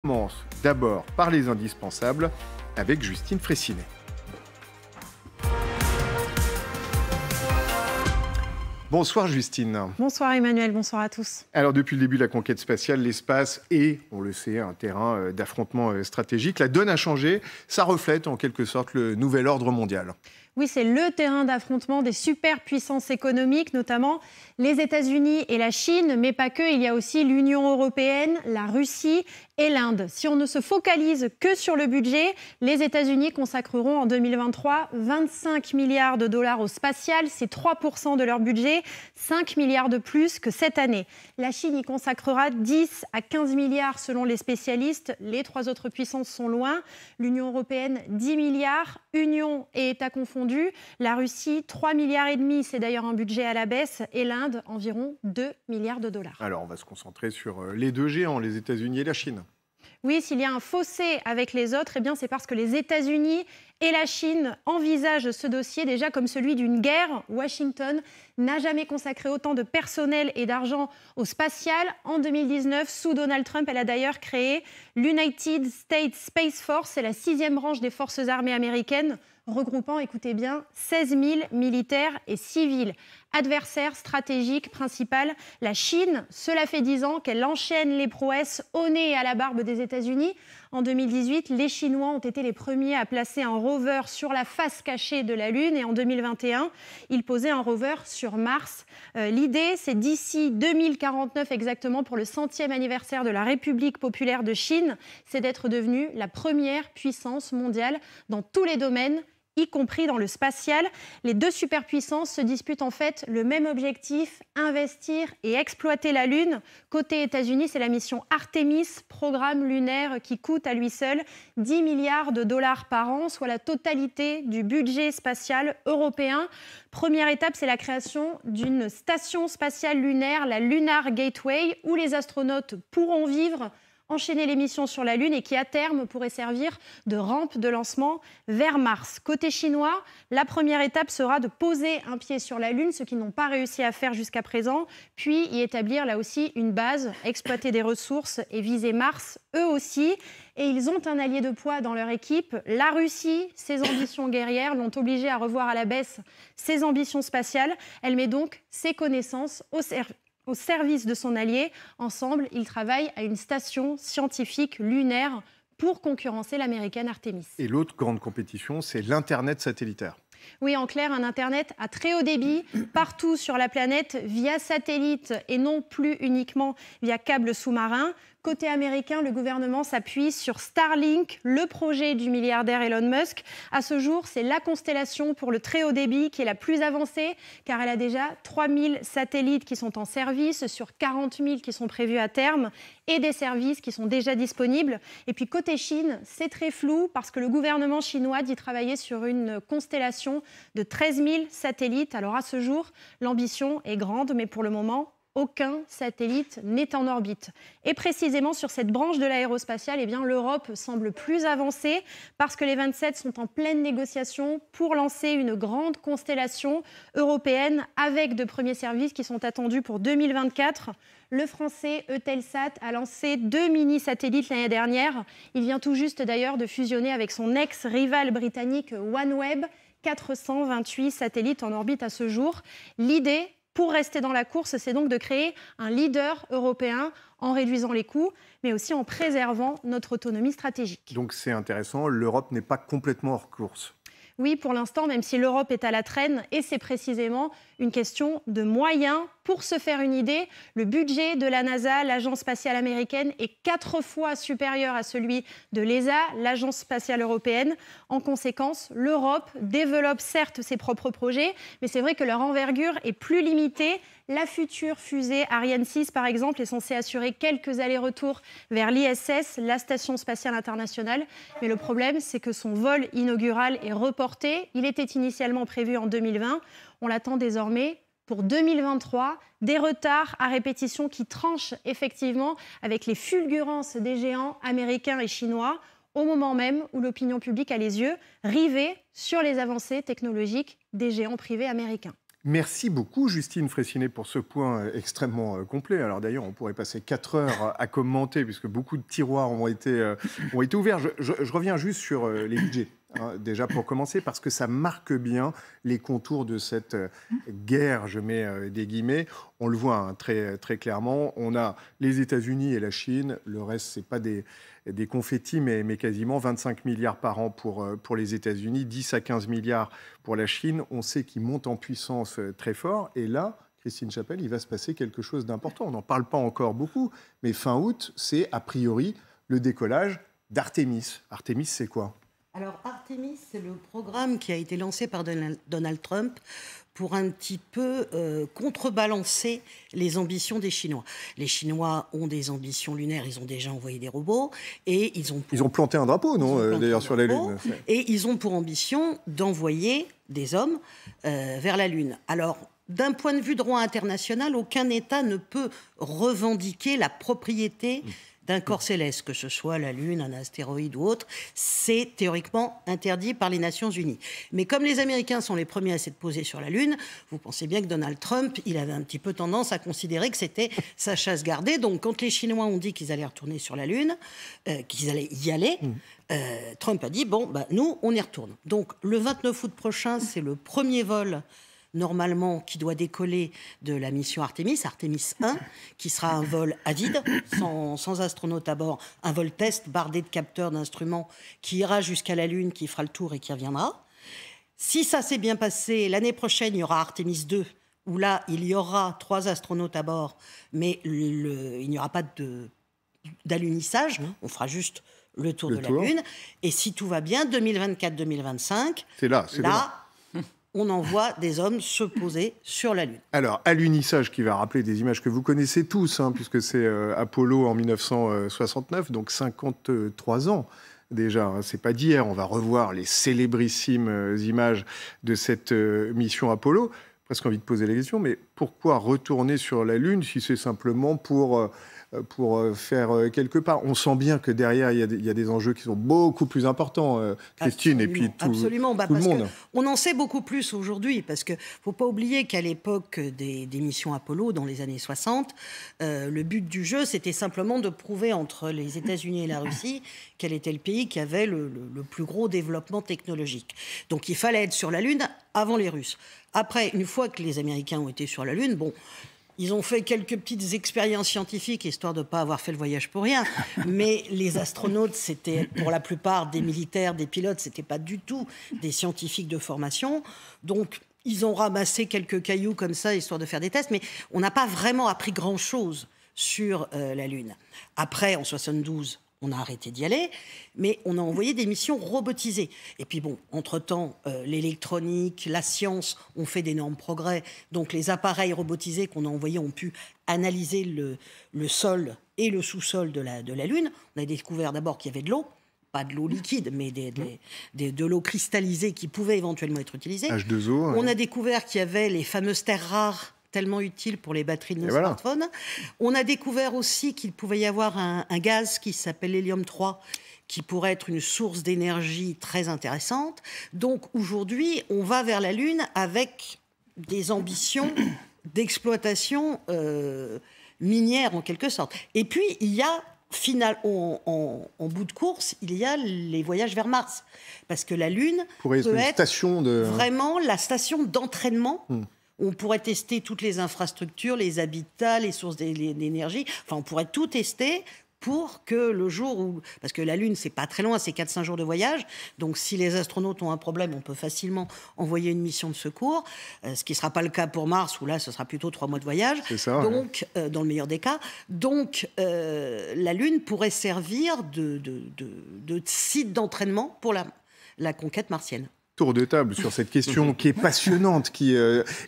commence d'abord par les indispensables avec Justine Fraissinet. Bonsoir Justine. Bonsoir Emmanuel, bonsoir à tous. Alors depuis le début de la conquête spatiale, l'espace est, on le sait, un terrain d'affrontement stratégique. La donne a changé, ça reflète en quelque sorte le nouvel ordre mondial. Oui, c'est le terrain d'affrontement des superpuissances économiques, notamment les États-Unis et la Chine, mais pas que, il y a aussi l'Union européenne, la Russie et l'Inde. Si on ne se focalise que sur le budget, les États-Unis consacreront en 2023 25 milliards de dollars au spatial, c'est 3% de leur budget, 5 milliards de plus que cette année. La Chine y consacrera 10 à 15 milliards selon les spécialistes, les trois autres puissances sont loin. L'Union européenne, 10 milliards, Union et États confondus. La Russie, 3,5 milliards, c'est d'ailleurs un budget à la baisse, et l'Inde, environ 2 milliards de dollars. Alors on va se concentrer sur les deux géants, les États-Unis et la Chine. Oui, s'il y a un fossé avec les autres, eh bien c'est parce que les États-Unis et la Chine envisagent ce dossier déjà comme celui d'une guerre. Washington n'a jamais consacré autant de personnel et d'argent au spatial. En 2019, sous Donald Trump, elle a d'ailleurs créé l'United States Space Force, c'est la 6e branche des forces armées américaines, regroupant, écoutez bien, 16 000 militaires et civils. Adversaire stratégique principal, la Chine. Cela fait 10 ans qu'elle enchaîne les prouesses au nez et à la barbe des États-Unis. En 2018, les Chinois ont été les premiers à placer un rover sur la face cachée de la Lune. Et en 2021, ils posaient un rover sur Mars. L'idée, c'est d'ici 2049 exactement, pour le 100e anniversaire de la République populaire de Chine, c'est d'être devenue la première puissance mondiale dans tous les domaines, y compris dans le spatial. Les deux superpuissances se disputent en fait le même objectif, investir et exploiter la Lune. Côté États-Unis, c'est la mission Artemis, programme lunaire qui coûte à lui seul 10 milliards de dollars par an, soit la totalité du budget spatial européen. Première étape, c'est la création d'une station spatiale lunaire, la Lunar Gateway, où les astronautes pourront vivre, enchaîner les missions sur la Lune et qui, à terme, pourrait servir de rampe de lancement vers Mars. Côté chinois, la première étape sera de poser un pied sur la Lune, ce qu'ils n'ont pas réussi à faire jusqu'à présent, puis y établir là aussi une base, exploiter des ressources et viser Mars eux aussi. Et ils ont un allié de poids dans leur équipe. La Russie, ses ambitions guerrières l'ont obligée à revoir à la baisse ses ambitions spatiales. Elle met donc ses connaissances au service de son allié. Ensemble, ils travaillent à une station scientifique lunaire pour concurrencer l'américaine Artemis. Et l'autre grande compétition, c'est l'Internet satellitaire. Oui, en clair, un Internet à très haut débit partout sur la planète via satellite et non plus uniquement via câble sous-marin. Côté américain, le gouvernement s'appuie sur Starlink, le projet du milliardaire Elon Musk. À ce jour, c'est la constellation pour le très haut débit qui est la plus avancée, car elle a déjà 3000 satellites qui sont en service, sur 40 000 qui sont prévus à terme, et des services qui sont déjà disponibles. Et puis côté Chine, c'est très flou, parce que le gouvernement chinois dit travailler sur une constellation de 13 000 satellites. Alors à ce jour, l'ambition est grande, mais pour le moment, aucun satellite n'est en orbite. Et précisément sur cette branche de l'aérospatiale, eh bien, l'Europe semble plus avancée parce que les 27 sont en pleine négociation pour lancer une grande constellation européenne avec de premiers services qui sont attendus pour 2024. Le français Eutelsat a lancé 2 mini-satellites l'année dernière. Il vient tout juste d'ailleurs de fusionner avec son ex-rival britannique OneWeb. 428 satellites en orbite à ce jour. L'idée, pour rester dans la course, c'est donc de créer un leader européen en réduisant les coûts, mais aussi en préservant notre autonomie stratégique. Donc c'est intéressant, l'Europe n'est pas complètement hors course. Oui, pour l'instant, même si l'Europe est à la traîne, et c'est précisément une question de moyens. Pour se faire une idée, le budget de la NASA, l'agence spatiale américaine, est 4 fois supérieur à celui de l'ESA, l'agence spatiale européenne. En conséquence, l'Europe développe certes ses propres projets, mais c'est vrai que leur envergure est plus limitée. La future fusée Ariane 6, par exemple, est censée assurer quelques allers-retours vers l'ISS, la Station spatiale internationale. Mais le problème, c'est que son vol inaugural est reporté. Il était initialement prévu en 2020. On l'attend désormais pour 2023, des retards à répétition qui tranchent effectivement avec les fulgurances des géants américains et chinois, au moment même où l'opinion publique a les yeux rivés sur les avancées technologiques des géants privés américains. Merci beaucoup, Justine Fraissinet, pour ce point extrêmement complet. Alors d'ailleurs, on pourrait passer 4 heures à commenter, puisque beaucoup de tiroirs ont été ouverts. Je reviens juste sur les budgets, hein, déjà pour commencer, parce que ça marque bien les contours de cette guerre, je mets des guillemets. On le voit hein, très, très clairement. On a les États-Unis et la Chine. Le reste, ce n'est pas des confettis, mais quasiment 25 milliards par an pour les États-Unis, 10 à 15 milliards pour la Chine. On sait qu'ils montent en puissance très fort. Et là, Christine Chapelle, il va se passer quelque chose d'important. On n'en parle pas encore beaucoup, mais fin août, c'est a priori le décollage d'Artemis. Artemis, c'est quoi ? Alors, Artemis, c'est le programme qui a été lancé par Donald Trump pour un petit peu contrebalancer les ambitions des Chinois. Les Chinois ont des ambitions lunaires, ils ont déjà envoyé des robots et ils ont planté un drapeau, non, d'ailleurs, sur la Lune. Et ils ont pour ambition d'envoyer des hommes vers la Lune. Alors, d'un point de vue droit international, aucun État ne peut revendiquer la propriété d'un corps céleste, que ce soit la Lune, un astéroïde ou autre. C'est théoriquement interdit par les Nations Unies. Mais comme les Américains sont les premiers à s'être posés sur la Lune, vous pensez bien que Donald Trump, il avait un petit peu tendance à considérer que c'était sa chasse gardée. Donc quand les Chinois ont dit qu'ils allaient retourner sur la Lune, qu'ils allaient y aller, Trump a dit, bon, bah, nous, on y retourne. Donc le 29 août prochain, c'est le premier vol normalement, qui doit décoller de la mission Artemis 1, qui sera un vol à vide, sans astronaute à bord, un vol test bardé de capteurs d'instruments qui ira jusqu'à la Lune, qui fera le tour et qui reviendra. Si ça s'est bien passé, l'année prochaine, il y aura Artemis 2, où là, il y aura 3 astronautes à bord, mais il n'y aura pas d'alunissage, on fera juste le tour de la Lune. Et si tout va bien, 2024-2025, c'est là. on envoie des hommes se poser sur la Lune. Alors, alunissage qui va rappeler des images que vous connaissez tous, hein, puisque c'est Apollo en 1969, donc 53 ans déjà. Hein, c'est pas d'hier. On va revoir les célébrissimes images de cette mission Apollo. Presque envie de poser la question, mais pourquoi retourner sur la Lune si c'est simplement pour faire quelques pas? On sent bien que derrière, il y a des enjeux qui sont beaucoup plus importants, Christine, absolument, et puis absolument. Tout le monde. On en sait beaucoup plus aujourd'hui, parce qu'il ne faut pas oublier qu'à l'époque des missions Apollo, dans les années 60, le but du jeu, c'était simplement de prouver entre les États-Unis et la Russie quel était le pays qui avait le plus gros développement technologique. Donc il fallait être sur la Lune avant les Russes. Après, une fois que les Américains ont été sur la Lune, bon, ils ont fait quelques petites expériences scientifiques, histoire de ne pas avoir fait le voyage pour rien. Mais les astronautes, c'était pour la plupart des militaires, des pilotes, ce n'était pas du tout des scientifiques de formation. Donc, ils ont ramassé quelques cailloux comme ça, histoire de faire des tests. Mais on n'a pas vraiment appris grand-chose sur la Lune. Après, en 72... on a arrêté d'y aller, mais on a envoyé des missions robotisées. Et puis bon, entre-temps, l'électronique, la science ont fait d'énormes progrès. Donc les appareils robotisés qu'on a envoyés ont pu analyser le sol et le sous-sol de la Lune. On a découvert d'abord qu'il y avait de l'eau, pas de l'eau liquide, mais de l'eau cristallisée qui pouvait éventuellement être utilisée. H2O. On a découvert qu'il y avait les fameuses terres rares, tellement utile pour les batteries de nos smartphones. On a découvert aussi qu'il pouvait y avoir un gaz qui s'appelle l'hélium 3, qui pourrait être une source d'énergie très intéressante. Donc aujourd'hui, on va vers la Lune avec des ambitions d'exploitation minière en quelque sorte. Et puis, il y a en bout de course, il y a les voyages vers Mars. Parce que la Lune peut être vraiment la station d'entraînement. On pourrait tester toutes les infrastructures, les habitats, les sources d'énergie. Enfin, on pourrait tout tester pour que le jour où... Parce que la Lune, c'est pas très loin, c'est 4-5 jours de voyage. Donc, si les astronautes ont un problème, on peut facilement envoyer une mission de secours. Ce qui ne sera pas le cas pour Mars, où là, ce sera plutôt 3 mois de voyage. C'est ça, donc, dans le meilleur des cas. Donc, la Lune pourrait servir de site d'entraînement pour la conquête martienne. Tour de table sur cette question qui est passionnante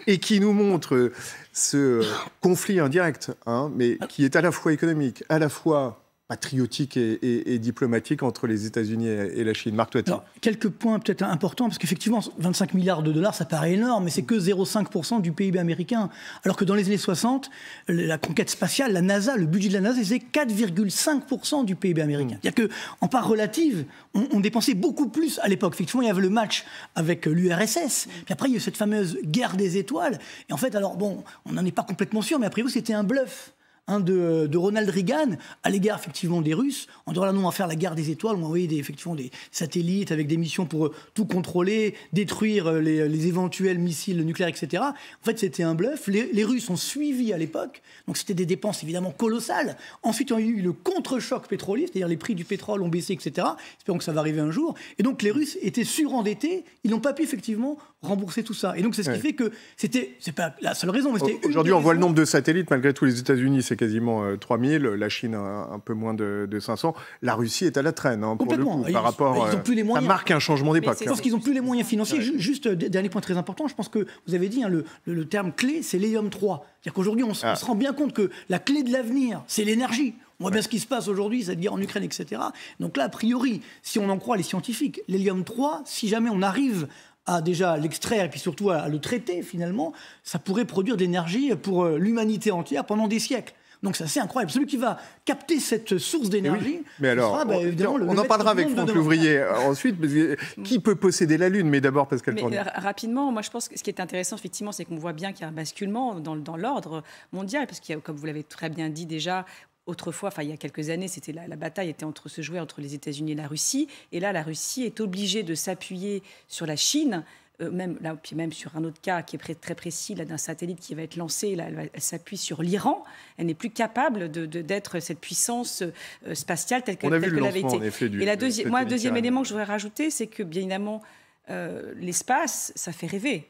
et qui nous montre ce conflit indirect, hein, mais qui est à la fois économique, à la fois patriotique et diplomatique entre les États-Unis et la Chine. Marc Toiti. Quelques points peut-être importants, parce qu'effectivement, 25 milliards de dollars, ça paraît énorme, mais c'est que 0,5% du PIB américain. Alors que dans les années 60, la conquête spatiale, la NASA, le budget de la NASA, c'est 4,5% du PIB américain. C'est-à-dire qu'en part relative, on dépensait beaucoup plus à l'époque. Effectivement, il y avait le match avec l'URSS, puis après, il y a eu cette fameuse guerre des étoiles. Et en fait, alors bon, on n'en est pas complètement sûr, mais après, c'était un bluff. De Ronald Reagan à l'égard effectivement des Russes, en disant là non, on va faire la guerre des étoiles, on va envoyer effectivement des satellites avec des missions pour tout contrôler, détruire les éventuels missiles nucléaires, etc. En fait, c'était un bluff. Les Russes ont suivi à l'époque, donc c'était des dépenses évidemment colossales. Ensuite, il y a eu le contre-choc pétrolier, c'est-à-dire les prix du pétrole ont baissé, etc. Espérons que ça va arriver un jour. Et donc les Russes étaient surendettés, ils n'ont pas pu effectivement rembourser tout ça. Et donc c'est ce qui fait que c'est pas la seule raison, mais c'était aujourd'hui, on voit le nombre de satellites, malgré tout, les États-Unis, c'est quasiment 3000, la Chine un peu moins de 500. La Russie est à la traîne, pour le coup, par rapport... Ils ont plus les moyens. Ça marque un changement d'époque. Je pense qu'ils n'ont plus les moyens financiers. Juste, dernier point très important, je pense que vous avez dit, le terme clé, c'est l'hélium 3. C'est-à-dire qu'aujourd'hui, on se rend bien compte que la clé de l'avenir, c'est l'énergie. On voit bien ce qui se passe aujourd'hui, cette guerre en Ukraine, etc. Donc là, a priori, si on en croit les scientifiques, l'hélium 3, si jamais on arrive à déjà l'extraire et puis surtout à le traiter, finalement, ça pourrait produire de l'énergie pour l'humanité entière pendant des siècles. Donc c'est assez incroyable. Celui qui va capter cette source d'énergie, mais alors, sera, évidemment, on en parlera avec Franck Louvrier ensuite. Qui peut posséder la Lune? Mais d'abord, Pascale Tournier. Rapidement, moi je pense que ce qui est intéressant, effectivement, c'est qu'on voit bien qu'il y a un basculement dans l'ordre mondial, parce qu'il y a, comme vous l'avez très bien dit déjà, autrefois, il y a quelques années, c'était la bataille était se jouait entre les États-Unis et la Russie. Et là, la Russie est obligée de s'appuyer sur la Chine. Même sur un autre cas qui est très précis, d'un satellite qui va être lancé, là, elle s'appuie sur l'Iran. Elle n'est plus capable d'être cette puissance spatiale telle qu'elle l'avait été. Et le deuxième élément que je voudrais rajouter, c'est que, bien évidemment, l'espace, ça fait rêver.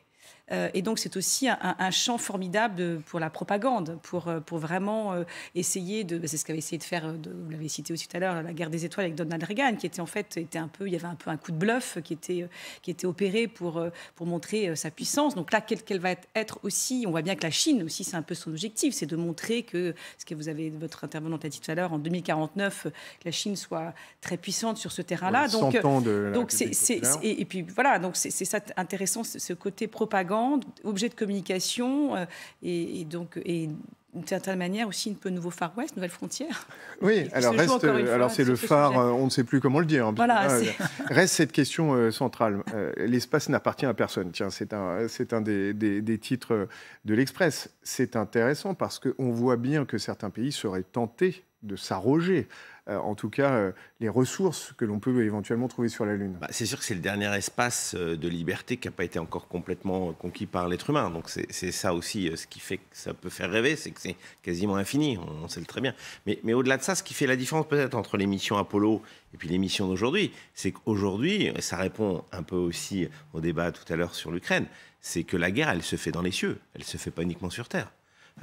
Et donc, c'est aussi un champ formidable pour la propagande, pour vraiment essayer de... C'est ce qu'avait essayé de faire, vous l'avez cité aussi tout à l'heure, la guerre des étoiles avec Donald Reagan, qui était en fait... il y avait un peu un coup de bluff qui était opéré pour montrer sa puissance. Donc là, quelle va être aussi... On voit bien que la Chine aussi, c'est un peu son objectif, c'est de montrer que, ce que votre intervenante a dit tout à l'heure, en 2049, que la Chine soit très puissante sur ce terrain-là. Donc et puis voilà, donc c'est ça intéressant, ce côté propagande, objet de communication et donc d'une certaine manière aussi un peu nouveau Far West, nouvelle frontière. Oui, alors c'est le phare, on ne sait plus comment le dire. Voilà, reste cette question centrale. L'espace n'appartient à personne. Tiens, c'est un des titres de l'Express. C'est intéressant parce qu'on voit bien que certains pays seraient tentés de s'arroger, en tout cas, les ressources que l'on peut éventuellement trouver sur la Lune. C'est sûr que c'est le dernier espace de liberté qui n'a pas été encore complètement conquis par l'être humain. Donc c'est ça aussi ce qui fait que ça peut faire rêver, c'est que c'est quasiment infini, on sait le très bien. Mais au-delà de ça, ce qui fait la différence peut-être entre les missions Apollo et puis les missions d'aujourd'hui, c'est qu'aujourd'hui, ça répond un peu aussi au débat tout à l'heure sur l'Ukraine, c'est que la guerre, elle se fait dans les cieux, elle ne se fait pas uniquement sur Terre.